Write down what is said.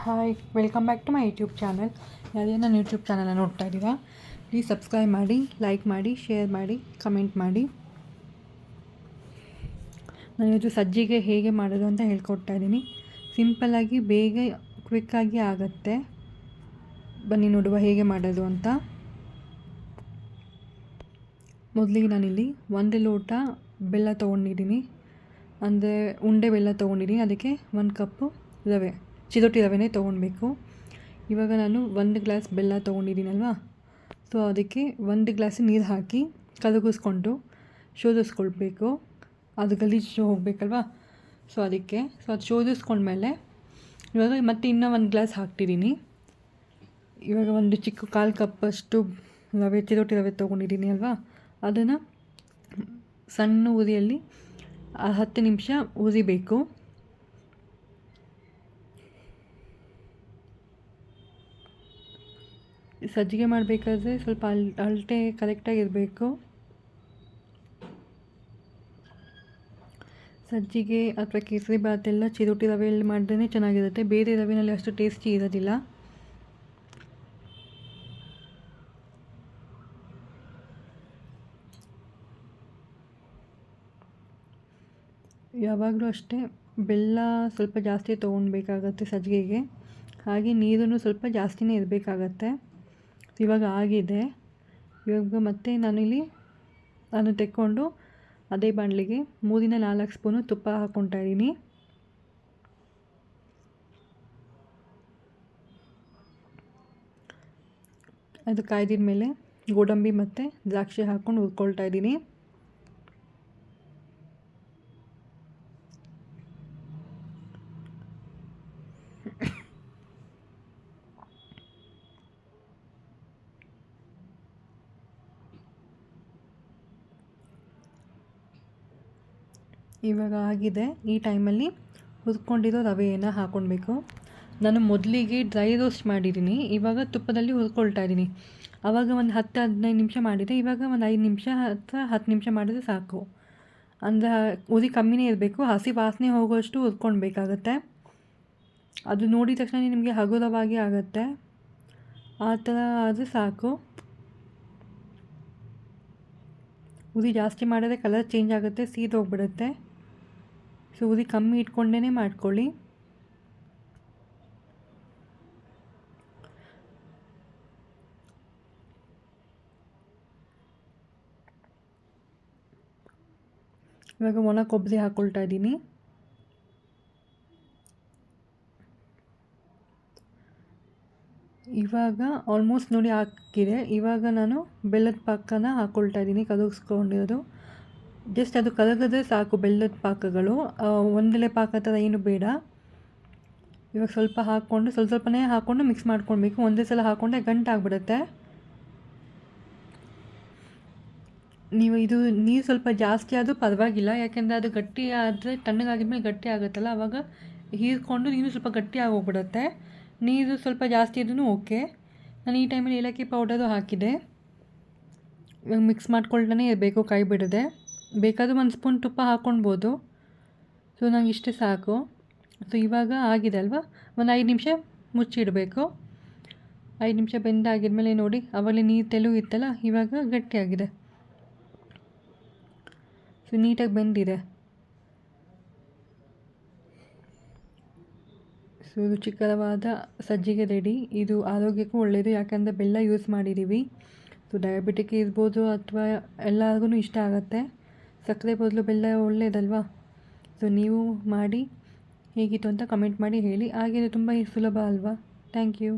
Hi, welcome back to my YouTube channel. ಯಾವುದೇ ನನ್ನ YouTube ಚಾನಲ್ನ ನೋಡ್ತಾ ಇದ್ದೀರಾ, ಪ್ಲೀಸ್ ಸಬ್ಸ್ಕ್ರೈಬ್ ಮಾಡಿ, ಲೈಕ್ ಮಾಡಿ, ಶೇರ್ ಮಾಡಿ, ಕಮೆಂಟ್ ಮಾಡಿ. ನಾನು ಇವತ್ತು ಸಜ್ಜಿಗೆ ಹೇಗೆ ಮಾಡೋದು ಅಂತ ಹೇಳ್ಕೊಡ್ತಾ ಇದ್ದೀನಿ. ಸಿಂಪಲ್ಲಾಗಿ ಬೇಗ ಕ್ವಿಕ್ಕಾಗಿ ಆಗುತ್ತೆ. ಬನ್ನಿ ನೋಡುವ ಹೇಗೆ ಮಾಡೋದು ಅಂತ. ಮೊದಲಿಗೆ ನಾನಿಲ್ಲಿ 1 ಲೋಟ ಬೆಲ್ಲ ತೊಗೊಂಡಿದ್ದೀನಿ, ಅಂದರೆ ಉಂಡೆ ಬೆಲ್ಲ ತೊಗೊಂಡಿದ್ದೀನಿ. ಅದಕ್ಕೆ 1 ಕಪ್ಪು ರವೆ, ಚಿರೋಟಿ ರವೆನೇ ತೊಗೊಳ್ಬೇಕು. ಇವಾಗ ನಾನು 1 ಗ್ಲಾಸ್ ಬೆಲ್ಲ ತೊಗೊಂಡಿದ್ದೀನಲ್ವ, ಸೊ ಅದಕ್ಕೆ 1 ಗ್ಲಾಸ್ ನೀರು ಹಾಕಿ ಕಲಗಿಸ್ಕೊಂಡು ಶೋಧಿಸ್ಕೊಳ್ಬೇಕು. ಅದು ಗಲೀಜು ಹೋಗಬೇಕಲ್ವ, ಸೊ ಅದಕ್ಕೆ ಅದು ಶೋಧಿಸ್ಕೊಂಡ್ಮೇಲೆ ಇವಾಗ ಮತ್ತೆ ಇನ್ನೂ 1 ಗ್ಲಾಸ್ ಹಾಕ್ತಿದ್ದೀನಿ. ಇವಾಗ ಒಂದು ಚಿಕ್ಕ 1/4 ಕಪ್ಪಷ್ಟು ರವೆ, ಚಿರೋಟಿ ರವೆ ತೊಗೊಂಡಿದ್ದೀನಿ ಅಲ್ವಾ, ಅದನ್ನು ಸಣ್ಣ ಉರಿಯಲ್ಲಿ 10 ನಿಮಿಷ ಉರಿಬೇಕು. ಸಜ್ಜಿಗೆ ಮಾಡಬೇಕಾದ್ರೆ ಸ್ವಲ್ಪ ಅಳತೆ ಕರೆಕ್ಟಾಗಿರಬೇಕು. ಸಜ್ಜಿಗೆ ಅಥವಾ ಕೇಸರಿ ಭಾತೆಲ್ಲ ಚಿರೋಟಿ ರವೆಯಲ್ಲಿ ಮಾಡಿದ್ರೆ ಚೆನ್ನಾಗಿರುತ್ತೆ, ಬೇರೆ ರವೆಯಲ್ಲಿ ಅಷ್ಟು ಟೇಸ್ಟಿ ಇರೋದಿಲ್ಲ. ಯಾವಾಗಲೂ ಅಷ್ಟೇ ಬೆಲ್ಲ ಸ್ವಲ್ಪ ಜಾಸ್ತಿ ತೊಗೊಳ್ಬೇಕಾಗತ್ತೆ ಸಜ್ಜಿಗೆಗೆ, ಹಾಗೆ ನೀರನ್ನು ಸ್ವಲ್ಪ ಜಾಸ್ತಿನೇ ಇರಬೇಕಾಗತ್ತೆ. ಇವಾಗ ಆಗಿದೆ. ಇವಾಗ ಮತ್ತೆ ನಾನು ತೆಕ್ಕೊಂಡು ಅದೇ ಬಾಣಲಿಗೆ 3-4 ಸ್ಪೂನು ತುಪ್ಪ ಹಾಕ್ಕೊತಾ ಇದ್ದೀನಿ. ಅದು ಕಾಯ್ದಿದ ಮೇಲೆ ಗೋಡಂಬಿ ಮತ್ತು ದ್ರಾಕ್ಷಿ ಹಾಕ್ಕೊಂಡು ಹುರ್ಕೊಳ್ತಾ ಇದ್ದೀನಿ. ಇವಾಗ ಆಗಿದೆ. ಈ ಟೈಮಲ್ಲಿ ಹುರ್ಕೊಂಡಿರೋ ರವೆಯನ್ನು ಹಾಕ್ಕೊಳ್ಬೇಕು. ನಾನು ಮೊದಲಿಗೆ ಡ್ರೈ ರೋಸ್ಟ್ ಮಾಡಿದ್ದೀನಿ, ಇವಾಗ ತುಪ್ಪದಲ್ಲಿ ಹುರ್ಕೊಳ್ತಾ ಇದ್ದೀನಿ. ಆವಾಗ ಒಂದು 10-15 ನಿಮಿಷ ಮಾಡಿದೆ, ಇವಾಗ ಒಂದು 5 ನಿಮಿಷ ಅಥವಾ 10 ನಿಮಿಷ ಮಾಡಿದ್ರೆ ಸಾಕು. ಅಂದರೆ ಉರಿ ಕಮ್ಮಿನೇ ಇರಬೇಕು, ಹಸಿ ವಾಸನೆ ಹೋಗೋಷ್ಟು ಹುರ್ಕೊಳ್ಬೇಕಾಗತ್ತೆ. ಅದು ನೋಡಿದ ತಕ್ಷಣ ನಿಮಗೆ ಹಗುರವಾಗಿ ಆಗುತ್ತೆ, ಆ ಥರ ಆದರೆ ಸಾಕು. ಉರಿ ಜಾಸ್ತಿ ಮಾಡಿದ್ರೆ ಕಲರ್ ಚೇಂಜ್ ಆಗುತ್ತೆ, ಸೀದೋಗ್ಬಿಡುತ್ತೆ. ಸೊ ಉರಿ ಕಮ್ಮಿ ಇಟ್ಕೊಂಡೇ ಮಾಡ್ಕೊಳ್ಳಿ. ಇವಾಗ ಒಣ ಕೊಬ್ಬರಿ ಹಾಕ್ಕೊಳ್ತಾ ಇದ್ದೀನಿ. ಇವಾಗ ಆಲ್ಮೋಸ್ಟ್ ನೋಡಿ ಹಾಕಿದೆ. ಇವಾಗ ನಾನು ಬೆಲ್ಲದ ಪಾಕನ ಹಾಕ್ಕೊಳ್ತಾ ಇದ್ದೀನಿ, ಕಲಗಿಸ್ಕೊಂಡಿರೋದು. ಜಸ್ಟ್ ಅದು ಕಲಗಿದ್ರೆ ಸಾಕು ಬೆಲ್ಲದ ಪಾಕಗಳು, ಒಂದೆಲೆ ಪಾಕ ಥರ ಏನು ಬೇಡ. ಇವಾಗ ಸ್ವಲ್ಪ ಹಾಕ್ಕೊಂಡು ಸ್ವಲ್ಪನೇ ಹಾಕ್ಕೊಂಡು ಮಿಕ್ಸ್ ಮಾಡ್ಕೊಳ್ಬೇಕು. ಒಂದೇ ಸಲ ಹಾಕ್ಕೊಂಡೆ ಗಂಟಾಗ್ಬಿಡುತ್ತೆ. ನೀವು ಇದು ನೀರು ಸ್ವಲ್ಪ ಜಾಸ್ತಿ ಆದರೂ ಪರವಾಗಿಲ್ಲ, ಯಾಕೆಂದರೆ ಅದು ಗಟ್ಟಿ ಆದರೆ ತಣ್ಣಗಾಗಿದ್ಮೇಲೆ ಗಟ್ಟಿ ಆಗುತ್ತಲ್ಲ, ಆವಾಗ ಹೀರ್ಕೊಂಡು ನೀರು ಸ್ವಲ್ಪ ಗಟ್ಟಿ ಆಗೋಗ್ಬಿಡುತ್ತೆ. ನೀರು ಸ್ವಲ್ಪ ಜಾಸ್ತಿ ಇದ್ರೂ ಓಕೆ. ನಾನು ಈ ಟೈಮಲ್ಲಿ ಏಲಕ್ಕಿ ಪೌಡರು ಹಾಕಿದೆ. ಇವಾಗ ಮಿಕ್ಸ್ ಮಾಡ್ಕೊಳ್ತಾನೆ ಇರಬೇಕು, ಕೈ ಬಿಡದೆ. ಬೇಕಾದರೂ 1 ಸ್ಪೂನ್ ತುಪ್ಪ ಹಾಕ್ಕೊಳ್ಬೋದು. ಸೊ ನಂಗೆ ಇಷ್ಟೇ ಸಾಕು. ಸೊ ಇವಾಗ ಆಗಿದೆ ಅಲ್ವಾ, ಒಂದು 5 ನಿಮಿಷ ಮುಚ್ಚಿಡಬೇಕು. 5 ನಿಮಿಷ ಬೆಂದಾಗಿದ್ಮೇಲೆ ನೋಡಿ, ಆವಾಗಲೇ ನೀರು ತೆಳು ಇತ್ತಲ್ಲ, ಇವಾಗ ಗಟ್ಟಿಯಾಗಿದೆ. ಸೊ ನೀಟಾಗಿ ಬೆಂದಿದೆ. ಸೊ ರುಚಿಕರವಾದ ಸಜ್ಜಿಗೆ ರೆಡಿ. ಇದು ಆರೋಗ್ಯಕ್ಕೂ ಒಳ್ಳೆಯದು, ಯಾಕಂದರೆ ಬೆಲ್ಲ ಯೂಸ್ ಮಾಡಿದ್ದೀವಿ. ಸೊ ಡಯಾಬಿಟಿಕ್ ಇರ್ಬೋದು ಅಥವಾ ಎಲ್ಲರಿಗೂ ಇಷ್ಟ ಆಗುತ್ತೆ. ಸಕ್ಕರೆ ಬದಲು ಬೆಲ್ಲ ಒಳ್ಳೆಯದಲ್ವಾ. ಸೊ ನೀವು ಮಾಡಿ ಹೇಗಿತ್ತು ಅಂತ ಕಮೆಂಟ್ ಮಾಡಿ ಹೇಳಿ. ಹಾಗೆ ತುಂಬ ಸುಲಭ ಅಲ್ವಾ. Thank you.